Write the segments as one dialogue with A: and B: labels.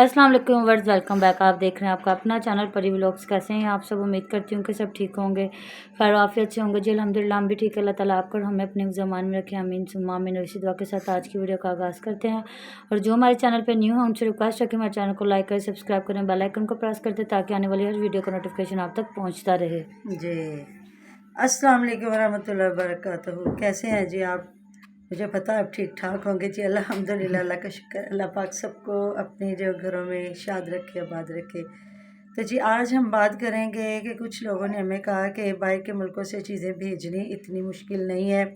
A: अस्सलाम वालेकुम words, welcome back. आप देख रहे हैं आपका अपना चैनल परी व्लॉग्स। कैसे हैं आप सब? उम्मीद करती हूँ कि सब ठीक होंगे, खैर आफियत से होंगे जी। अल्हम्दुलिल्लाह हम भी ठीक है। अल्लाह ताला आपको और हमें अपने ज़मान में रखे, आमीन सुम्मा आमीन। इसी दुआ के साथ आज की वीडियो का आगाज़ करते हैं। और जो हमारे चैनल पर न्यू है उनसे रिक्वेस्ट है कि हमारे चैनल को लाइक करें, सब्सक्राइब करें, बेल आइकन को प्रेस कर दें ताकि आने वाली हर वीडियो का नोटिफिकेशन आप तक पहुँचता रहे
B: जी। अस्सलाम वालेकुम वरहमतुल्लाहि वबरकातुहू। कैसे हैं जी आप? मुझे पता है आप ठीक ठाक होंगे जी। अल्हम्दुलिल्लाह, अल्लाह का शुक्र। अल्लाह पाक सबको अपने जो घरों में शाद रखे, आबाद रखे। तो जी आज हम बात करेंगे कि कुछ लोगों ने हमें कहा कि बाहर के मुल्कों से चीज़ें भेजनी इतनी मुश्किल नहीं है,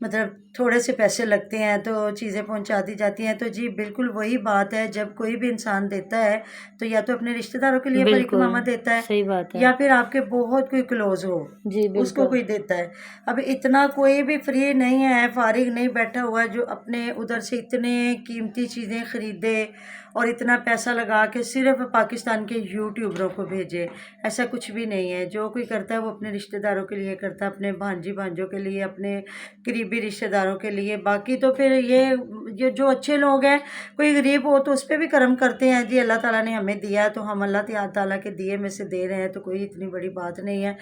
B: मतलब थोड़े से पैसे लगते हैं तो चीज़ें पहुंचा दी जाती हैं। तो जी बिल्कुल वही बात है, जब कोई भी इंसान देता है तो या तो अपने रिश्तेदारों के लिए परी की
A: बिल्कुल
B: मामा देता है,
A: सही बात है
B: या फिर आपके बहुत कोई क्लोज हो
A: जी।
B: उसको
A: बिल्कुल
B: कोई देता है। अब इतना कोई भी फ्री नहीं है, फारिग नहीं बैठा हुआ है जो अपने उधर से इतने कीमती चीज़ें ख़रीदे और इतना पैसा लगा के सिर्फ पाकिस्तान के यूट्यूबरों को भेजे। ऐसा कुछ भी नहीं है। जो कोई करता है वो अपने रिश्तेदारों के लिए करता है, अपने भांजी भांजों के लिए, अपने करीबी रिश्तेदारों के लिए। बाकी तो फिर ये जो अच्छे लोग हैं, कोई गरीब हो तो उस पर भी कर्म करते हैं जी। अल्लाह ताला ने हमें दिया है तो हम अल्लाह ताला के दिए में से दे रहे हैं, तो कोई इतनी बड़ी बात नहीं है।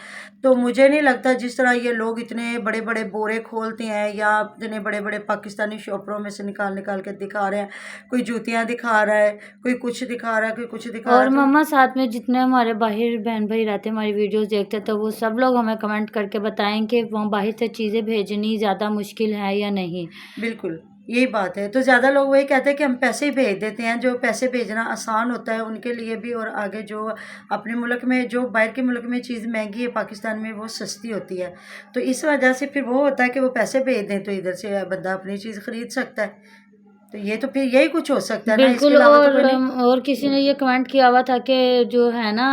B: तो मुझे नहीं लगता जिस तरह ये लोग इतने बड़े बड़े बोरे खोलते हैं या इतने बड़े बड़े पाकिस्तानी शॉपरों में से निकाल निकाल के दिखा रहे हैं, कोई जूतियाँ दिखा रहा है, कोई कुछ दिखा रहा है, कोई कुछ दिखा रहा
A: और
B: है। तो
A: मम्मा साथ में जितने हमारे बाहर बहन भाई रहते हैं, हमारी वीडियोस देखते हैं, तो वो सब लोग हमें कमेंट करके बताएं कि वहाँ बाहर से चीज़ें भेजनी ज़्यादा मुश्किल है या नहीं।
B: बिल्कुल यही बात है। तो ज़्यादा लोग वही कहते हैं कि हम पैसे ही भेज देते हैं। जो पैसे भेजना आसान होता है उनके लिए भी, और आगे जो अपने मुल्क में, जो बाहर के मुल्क में चीज़ महंगी है पाकिस्तान में वो सस्ती होती है। तो इस वजह से फिर वो होता है कि वो पैसे भेज दें तो इधर से बंदा अपनी चीज़ ख़रीद सकता है। तो ये तो फिर यही कुछ हो सकता है ना, इसके
A: बिल्कुल।
B: अलावा तो कोई नहीं।
A: और किसी ने ये कमेंट किया हुआ था कि जो है ना,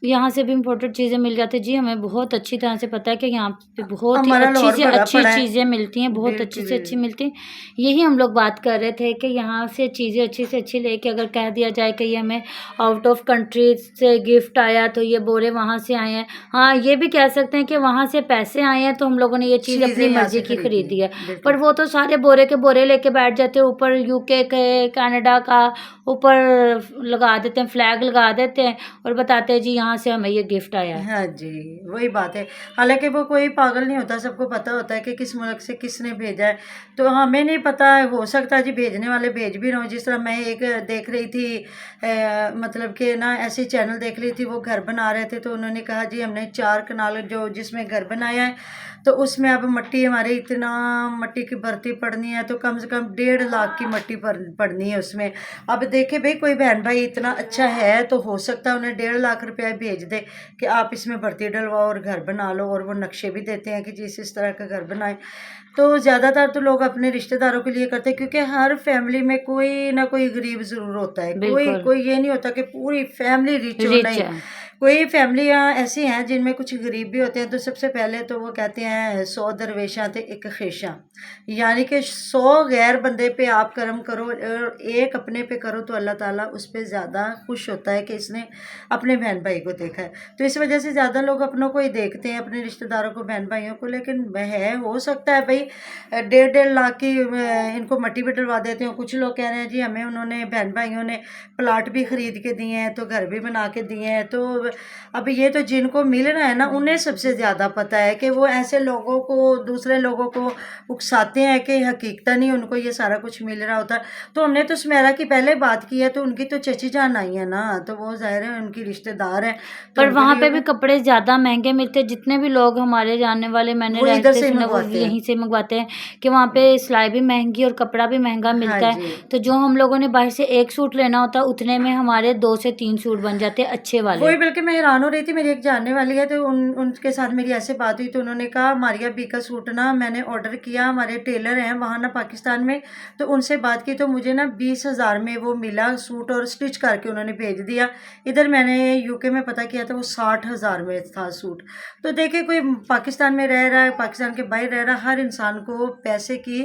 A: यहाँ से भी इम्पोर्टेड चीज़ें मिल जाती। जी हमें बहुत अच्छी तरह से पता है कि यहाँ पे बहुत ही
B: हमारा
A: अच्छी
B: लाहौर
A: से
B: भरा
A: अच्छी
B: पड़ा है।
A: चीज़ें मिलती हैं, बहुत अच्छी से अच्छी
B: बिल्कुल।
A: मिलती हैं। यही हम लोग बात कर रहे थे कि यहाँ से चीज़ें अच्छी से अच्छी लेके अगर कह दिया जाए कि ये हमें आउट ऑफ कंट्री से गिफ्ट आया तो ये बोरे वहाँ से आए हैं। हाँ, ये भी कह सकते हैं कि वहाँ से पैसे आए हैं तो हम लोगों ने ये चीज़
B: चीज़ें
A: अपनी
B: यहाँ
A: मर्जी
B: से
A: की
B: खरीदी
A: खरीदी है।
B: है।
A: पर
B: बिल्कुल।
A: वो तो सारे बोरे के बोरे लेके बैठ जाते हैं, ऊपर यूके के, कनाडा का ऊपर लगा देते हैं, फ्लैग लगा देते हैं और बताते हैं जी यहाँ से हमें ये गिफ्ट आया है।
B: हाँ जी, वही बात है। हालांकि वो कोई पागल नहीं होता, सबको पता होता है कि किस मुल्क से किसने भेजा है। तो हमें नहीं पता, हो सकता है जी भेजने वाले भेज भी रहे हों। जिस तरह मैं एक देख रही थी, मतलब कि ना ऐसे चैनल देख रही थी, वो घर बना रहे थे तो उन्होंने कहा जी हमने 4 कनाल जो जिसमें घर बनाया है तो उसमें अब मट्टी हमारे इतना मट्टी की भर्ती पड़नी है, तो कम से कम 1.5 लाख की मट्टी पड़नी है उसमें। अब देखे भाई, कोई बहन भाई इतना अच्छा है तो हो सकता है उन्हें 1.5 लाख रुपया भेज दे कि आप इसमें भर्ती डलवाओ और घर बना लो, और वो नक्शे भी देते हैं कि जिस इस तरह का घर बनाए। तो ज़्यादातर तो लोग अपने रिश्तेदारों के लिए करते हैं, क्योंकि हर फैमिली में कोई ना कोई गरीब ज़रूर होता है। कोई
A: बिल्कुल
B: कोई ये नहीं होता कि पूरी फैमिली रिच हो,
A: रिच
B: नहीं।
A: है।
B: कोई फैमिलियाँ ऐसी हैं जिनमें कुछ गरीब भी होते हैं। तो सबसे पहले तो वो कहते हैं 100 दरवेशां थे एक खेशा, यानी कि 100 गैर बंदे पे आप कर्म करो और एक अपने पे करो तो अल्लाह ताला उस पर ज़्यादा खुश होता है कि इसने अपने बहन भाई को देखा है। तो इस वजह से ज़्यादा लोग अपनों को ही देखते हैं, अपने रिश्तेदारों को, बहन भाइयों को। लेकिन है, हो सकता है भाई 1.5 लाख की इनको मट्टी भी डलवा देते हो। कुछ लोग कह रहे हैं जी हमें उन्होंने, बहन भाइयों ने प्लाट भी खरीद के दिए हैं, तो घर भी बना के दिए हैं। तो अब ये तो जिनको मिल रहा है ना उन्हें सबसे ज़्यादा पता है कि वो ऐसे लोगों को, दूसरे लोगों को उकसाते हैं कि हकीकता नहीं उनको ये सारा कुछ मिल रहा होता। तो हमने तो सुमेरा की पहले बात की है, तो उनकी तो चची जान आई है ना, तो वो ज़ाहिर है उनकी रिश्तेदार है, तो
A: पर
B: उनके
A: वहाँ
B: लिए
A: पे भी कपड़े ज़्यादा महंगे मिलते हैं। जितने भी लोग हमारे जानने वाले मैंने
B: वो इधर
A: रहते
B: से ही
A: सुने वो
B: मंगवाते हैं।
A: यहीं से मंगवाते हैं कि वहाँ पे सिलाई भी महंगी और कपड़ा भी महंगा
B: हाँ
A: मिलता है।
B: जी।
A: तो जो हम लोगों ने बाहर से एक सूट लेना होता है उतने में हमारे 2 से 3 सूट बन जाते हैं अच्छे वाले।
B: वही, बल्कि मैं हैरान हो रही थी, मेरी एक जानने वाली है तो उनके साथ मेरी ऐसे बात हुई, तो उन्होंने कहा मारिया बी का सूट ना मैंने ऑर्डर किया, हमारे टेलर हैं वहाँ ना पाकिस्तान में, तो उनसे बात की तो मुझे ना 20,000 में वो मिला सूट, और स्टिच करके उन्होंने भेज दिया। इधर मैंने यूके में पता किया था वो 60,000 में था सूट। तो देखिए, कोई पाकिस्तान में रह रहा है, पाकिस्तान के बाहर रह रहा है, हर इंसान को पैसे की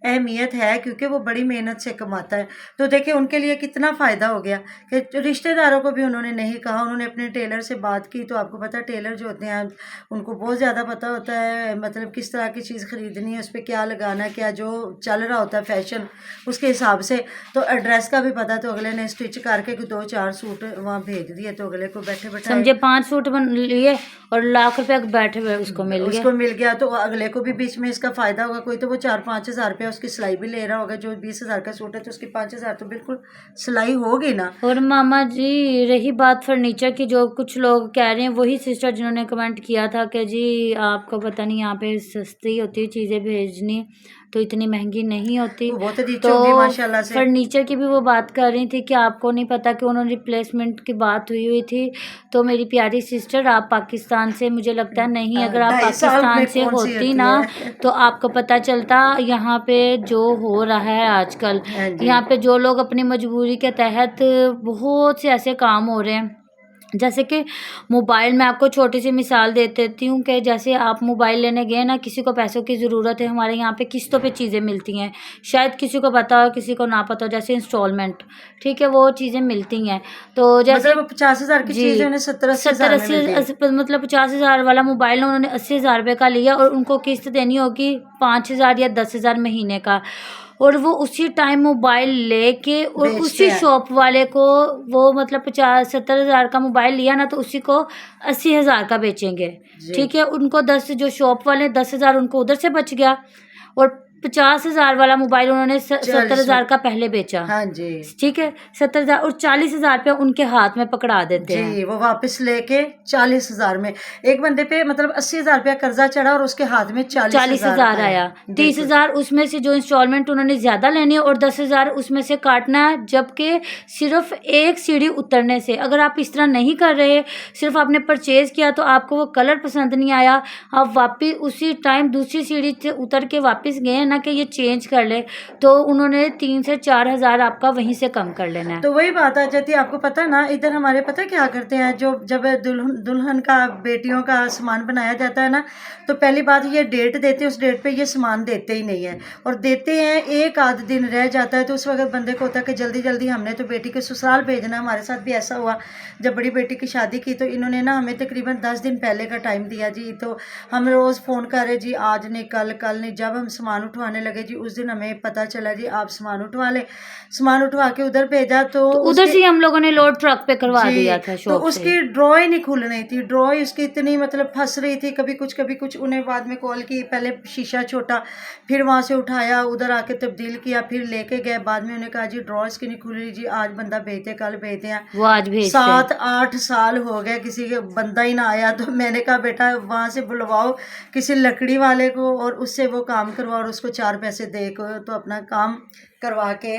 B: अहमियत है क्योंकि वो बड़ी मेहनत से कमाता है। तो देखिए उनके लिए कितना फ़ायदा हो गया कि रिश्तेदारों को भी उन्होंने नहीं कहा, उन्होंने अपने टेलर से बात की तो आपको पता है टेलर जो होते हैं उनको बहुत ज़्यादा पता होता है, मतलब किस तरह की चीज़ ख़रीदनी है, उस पर क्या लगाना है, क्या जो चल रहा होता है फैशन उसके हिसाब से। तो एड्रेस का भी पता, तो अगले ने स्टिच करके 2-4 सूट वहाँ भेज दिए, तो अगले को बैठे बैठे
A: समझे 5 सूट बन लिए और लाख रुपया बैठे हुए उसको मिल गया।
B: तो अगले को भी बीच में इसका फ़ायदा होगा। कोई तो वो 4-5 हज़ार रुपया उसकी सिलाई भी ले रहा होगा, जो 20 हज़ार का सूट है तो उसकी 5 हज़ार तो बिल्कुल सिलाई होगी ना।
A: और मामा जी रही बात फर्नीचर की, जो कुछ लोग कह रहे हैं, वही सिस्टर जिन्होंने कमेंट किया था कि जी आपको पता नहीं यहाँ पे सस्ती होती है चीज़ें भेजनी, तो इतनी महंगी नहीं होती।
B: बहुत अच्छी
A: तो
B: होगी माशाल्लाह से।
A: फर्नीचर की भी वो बात कर रही थी कि आपको नहीं पता कि उन्होंने रिप्लेसमेंट की बात हुई थी। तो मेरी प्यारी सिस्टर, आप पाकिस्तान से, मुझे लगता है नहीं, अगर आप
B: 2.5 साल
A: पाकिस्तान
B: में
A: से
B: कौन सी
A: होती
B: होती
A: ना
B: है।
A: तो आपको पता चलता यहाँ पे जो हो रहा है आजकल।
B: हाँ जी।
A: यहाँ पे जो लोग अपनी मजबूरी के तहत बहुत से ऐसे काम हो रहे हैं, जैसे कि मोबाइल में आपको छोटी सी मिसाल दे देती हूँ कि जैसे आप मोबाइल लेने गए ना, किसी को पैसों की ज़रूरत है, हमारे यहाँ पे किस्तों पे चीज़ें मिलती हैं, शायद किसी को पता हो किसी को ना पता हो, जैसे इंस्टॉलमेंट, ठीक है, वो चीज़ें मिलती हैं। तो जैसे
B: मतलब 50 हज़ार की चीज़ उन्हें 70-80
A: 70
B: हज़ार में मिलती है।
A: 80 मतलब 50 हज़ार वाला मोबाइल उन्होंने 80 हज़ार रुपये का लिया और उनको किस्त देनी होगी 5 हज़ार या 10 हज़ार महीने का, और वो उसी टाइम मोबाइल लेके और
B: बेचते
A: उसी
B: हैं।
A: शॉप वाले को वो मतलब 50-70 हज़ार का मोबाइल लिया ना तो उसी को 80 हज़ार का बेचेंगे,
B: जी।
A: ठीक है। उनको 10, जो शॉप वाले 10 हज़ार उनको उधर से बच गया, और 50 हज़ार वाला मोबाइल उन्होंने 70 हज़ार का पहले बेचा,
B: हाँ जी।
A: ठीक है, 70 हज़ार, और 40 हज़ार रुपया उनके हाथ में पकड़ा देते हैं।
B: जी, वो वापस लेके 40 हज़ार में, एक बंदे पे मतलब 80 हज़ार रुपया कर्जा चढ़ा और उसके हाथ में 40
A: हज़ार आया। 30 हज़ार उसमें से जो इंस्टॉलमेंट उन्होंने ज़्यादा लेनी है और 10 हज़ार उसमें से काटना है, जबकि सिर्फ एक सीढ़ी उतरने से, अगर आप इस तरह नहीं कर रहे, सिर्फ आपने परचेज़ किया तो आपको वो कलर पसंद नहीं आया, आप वापिस उसी टाइम दूसरी सीढ़ी से उतर के वापस गए ना कि ये चेंज कर ले, तो उन्होंने 3 से 4 हज़ार आपका वहीं से कम कर लेना है।
B: तो वही बात आ जाती है। आपको पता ना, इधर हमारे पता क्या करते हैं, जो जब दुल्हन का, बेटियों का सामान बनाया जाता है ना, तो पहली बात ये डेट देते हैं, उस डेट पे ये सामान देते ही नहीं है, और देते हैं एक आध दिन रह जाता है, तो उस वक्त बंदे को होता है कि जल्दी जल्दी हमने तो बेटी के ससुराल भेजना। हमारे साथ भी ऐसा हुआ, जब बड़ी बेटी की शादी की तो इन्होंने ना हमें तकरीबन 10 दिन पहले का टाइम दिया जी, तो हम रोज़ फ़ोन कर रहे जी, आज नहीं कल नहीं। जब हम सामान उठवाने लगे जी, उस दिन हमें पता चला जी आप सामान उठवा लें, सामान उठवा के उधर भेजा, तो
A: उधर से हम लोगों ने लोड ट्रक पे करवा दिया था
B: तो
A: शॉप से।
B: उसकी ड्रॉ ही नहीं खुल रही थी, ड्रॉ उसकी इतनी मतलब फंस रही थी, कभी कुछ। उन्हें बाद में कॉल की, पहले शीशा छोटा, फिर वहाँ से उठाया, उधर आके तब्दील किया, फिर लेके गए, बाद में उन्हें कहा जी ड्रॉ इसकी नहीं खुल रही जी, आज बंदा भेजते कल भेजते हैं,
A: वो आज भेजते
B: 7-8 साल हो गए किसी के बंदा ही ना आया। तो मैंने कहा बेटा वहाँ से बुलवाओ किसी लकड़ी वाले को और उससे वो काम करवाओ और उसको 4 पैसे दे को तो अपना काम करवा के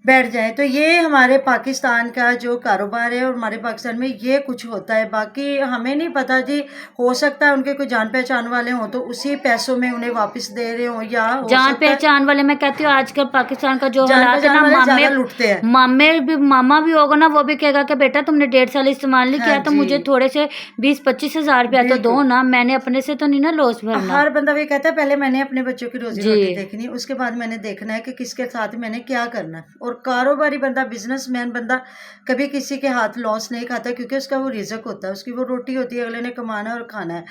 B: बैठ जाए। तो ये हमारे पाकिस्तान का जो कारोबार है और हमारे पाकिस्तान में ये कुछ होता है, बाकी हमें नहीं पता जी। हो सकता है उनके कोई जान पहचान वाले हों तो उसी पैसों में उन्हें वापस दे रहे हों, या हो
A: जान पहचान वाले, मैं कहती हूँ आजकल पाकिस्तान का जो हालात है ना,
B: लुटते हैं।
A: मामा भी होगा ना, वो भी कहेगा कि बेटा तुमने 1.5 साल इस्तेमाल नहीं किया, तो मुझे थोड़े से 20-25 हज़ार रुपया तो दो ना, मैंने अपने से तो नहीं ना लॉस भरना।
B: हर बंदा भी कहता है पहले मैंने अपने बच्चों की रोजी रोटी देखनी, उसके बाद मैंने देखना है कि किसके साथ मैंने क्या करना है। और कारोबारी बंदा, बिजनेसमैन बंदा कभी किसी के हाथ लॉस नहीं खाता, क्योंकि उसका वो रिज़्क होता है, उसकी वो रोटी होती है, अगले ने कमाना है और खाना है।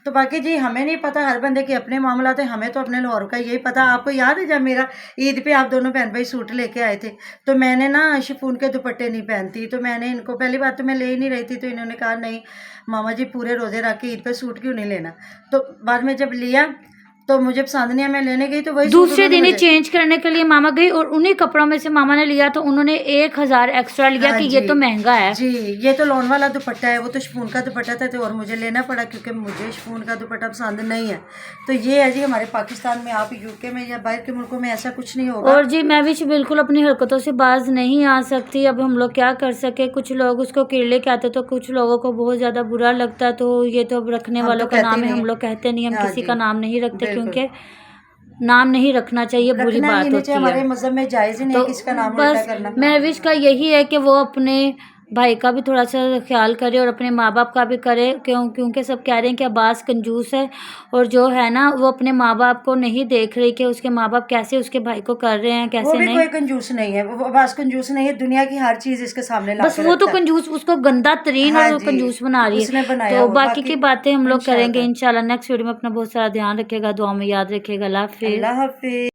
B: तो बाकी जी हमें नहीं पता, हर बंदे के अपने मामला थे, हमें तो अपने लाहौर का यही पता। आपको याद है जब मेरा ईद पे आप दोनों बहन भाई सूट लेके आए थे, तो मैंने ना शिफॉन के दुपट्टे नहीं पहनती, तो मैंने इनको, पहली बात तो मैं ले ही नहीं रही थी, तो इन्होंने कहा नहीं मामा जी पूरे रोज़े रख के ईद पे सूट क्यों नहीं लेना। तो बाद में जब लिया तो मुझे पसंद नहीं है, मैं लेने गई तो वही
A: दूसरे दिन ही चेंज करने के लिए मामा गई और उन्हीं कपड़ों में से मामा ने लिया, तो उन्होंने 1000 एक्स्ट्रा लिया कि ये तो महंगा है
B: जी। ये तो लोन वाला दुपट्टा है, वो तो शिफॉन का दुपट्टा था, तो और मुझे लेना पड़ा क्योंकि मुझे शिफॉन का दुपट्टा पसंद नहीं है। तो ये है जी हमारे पाकिस्तान में। आप यूके में या बाहर के मुल्कों में ऐसा कुछ नहीं होगा।
A: और जी मैं भी बिल्कुल अपनी हरकतों से बाज नहीं आ सकती, अब हम लोग क्या कर सके। कुछ लोग उसको कीड़े कहते, तो कुछ लोगों को बहुत ज़्यादा बुरा लगता, तो ये तो अब रखने वालों का नाम है, हम लोग कहते नहीं, हम किसी का नाम नहीं रखते, क्योंकि नाम नहीं रखना चाहिए, बुरी बात होती है।
B: हमारे मज़हब में जायज़ ही नहीं
A: तो
B: किसका नाम
A: बस
B: उल्टा करना।
A: महविश का यही है कि वो अपने भाई का भी थोड़ा सा ख्याल करे और अपने माँ बाप का भी करे, क्योंकि सब कह रहे हैं कि अब्बास कंजूस है और जो है ना वो अपने माँ बाप को नहीं देख रही कि उसके माँ बाप कैसे उसके भाई को कर रहे हैं
B: वो
A: कैसे
B: भी
A: नहीं।
B: कोई कंजूस नहीं है, वो बस कंजूस नहीं है, दुनिया की हर चीज इसके सामने ला
A: बस
B: के
A: वो तो
B: रखता है।
A: कंजूस, उसको गंदा तरीन
B: हाँ
A: और
B: जी,
A: कंजूस बना रही है।
B: उसने बनाया
A: तो
B: हुआ,
A: बाकी
B: बाकी
A: की बातें हम लोग करेंगे
B: इंशाल्लाह।
A: इंशाल्लाह नेक्स्ट वीडियो में। अपना बहुत सारा ध्यान रखिएगा, दुआ में याद रखिएगा। अल्लाह हाफिज।
B: अल्लाह हाफिज।